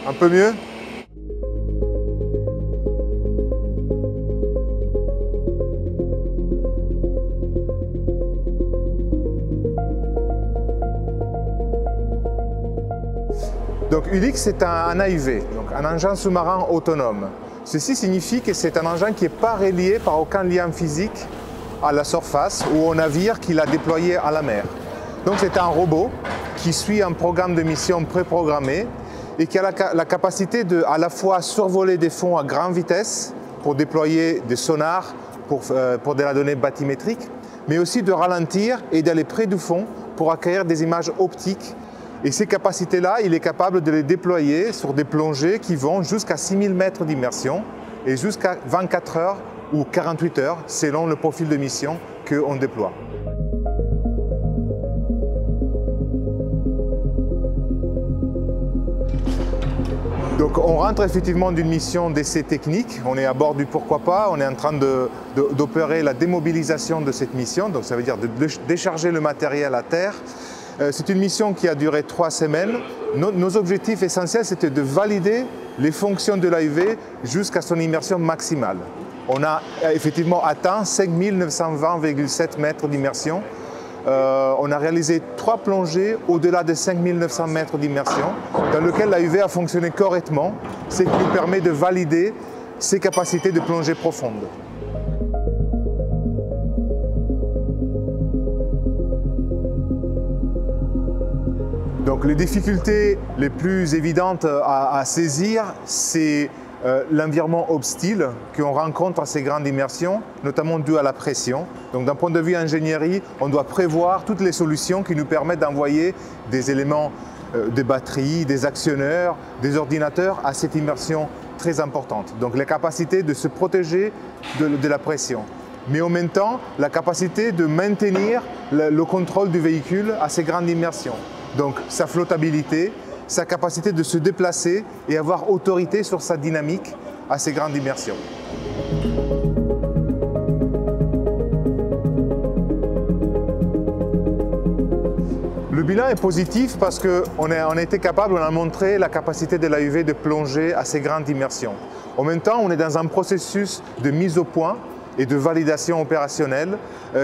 Un peu mieux? Donc ULIX c'est un AUV, donc un engin sous-marin autonome. Ceci signifie que c'est un engin qui n'est pas relié par aucun lien physique à la surface ou au navire qu'il a déployé à la mer. Donc c'est un robot qui suit un programme de mission préprogrammé et qui a la capacité de à la fois survoler des fonds à grande vitesse pour déployer des sonars pour de la donnée bathymétrique, mais aussi de ralentir et d'aller près du fond pour acquérir des images optiques. Et ces capacités-là, il est capable de les déployer sur des plongées qui vont jusqu'à 6000 mètres d'immersion et jusqu'à 24 heures ou 48 heures selon le profil de mission qu'on déploie. Donc on rentre effectivement d'une mission d'essai technique, on est à bord du Pourquoi pas, on est en train d'opérer la démobilisation de cette mission, donc ça veut dire de décharger le matériel à terre. C'est une mission qui a duré 3 semaines. Nos objectifs essentiels, c'était de valider les fonctions de l'AUV jusqu'à son immersion maximale. On a effectivement atteint 5920,7 mètres d'immersion. On a réalisé 3 plongées au-delà de 5900 mètres d'immersion, dans lesquelles l'AUV a fonctionné correctement, ce qui nous permet de valider ses capacités de plongée profonde. Donc les difficultés les plus évidentes à saisir, c'est l'environnement hostile qu'on rencontre à ces grandes immersions, notamment dû à la pression. Donc d'un point de vue ingénierie, on doit prévoir toutes les solutions qui nous permettent d'envoyer des éléments de batterie, des actionneurs, des ordinateurs à cette immersion très importante. Donc la capacité de se protéger de la pression. Mais en même temps, la capacité de maintenir le contrôle du véhicule à ces grandes immersions. Donc sa flottabilité, sa capacité de se déplacer et avoir autorité sur sa dynamique à ces grandes immersions. Le bilan est positif parce qu'on a été capable, on a montré la capacité de l'AUV de plonger à ces grandes immersions. En même temps, on est dans un processus de mise au point et de validation opérationnelle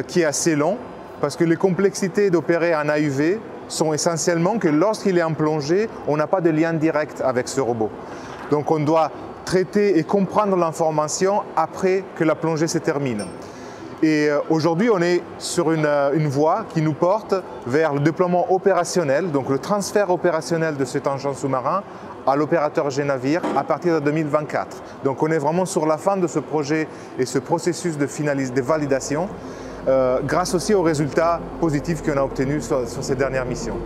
qui est assez long parce que les complexités d'opérer un AUV sont essentiellement que lorsqu'il est en plongée, on n'a pas de lien direct avec ce robot. Donc on doit traiter et comprendre l'information après que la plongée se termine. Et aujourd'hui, on est sur une voie qui nous porte vers le déploiement opérationnel, donc le transfert opérationnel de cet engin sous-marin à l'opérateur G-Navire à partir de 2024. Donc on est vraiment sur la fin de ce projet et ce processus de validation. Grâce aussi aux résultats positifs qu'on a obtenus sur ces dernières missions.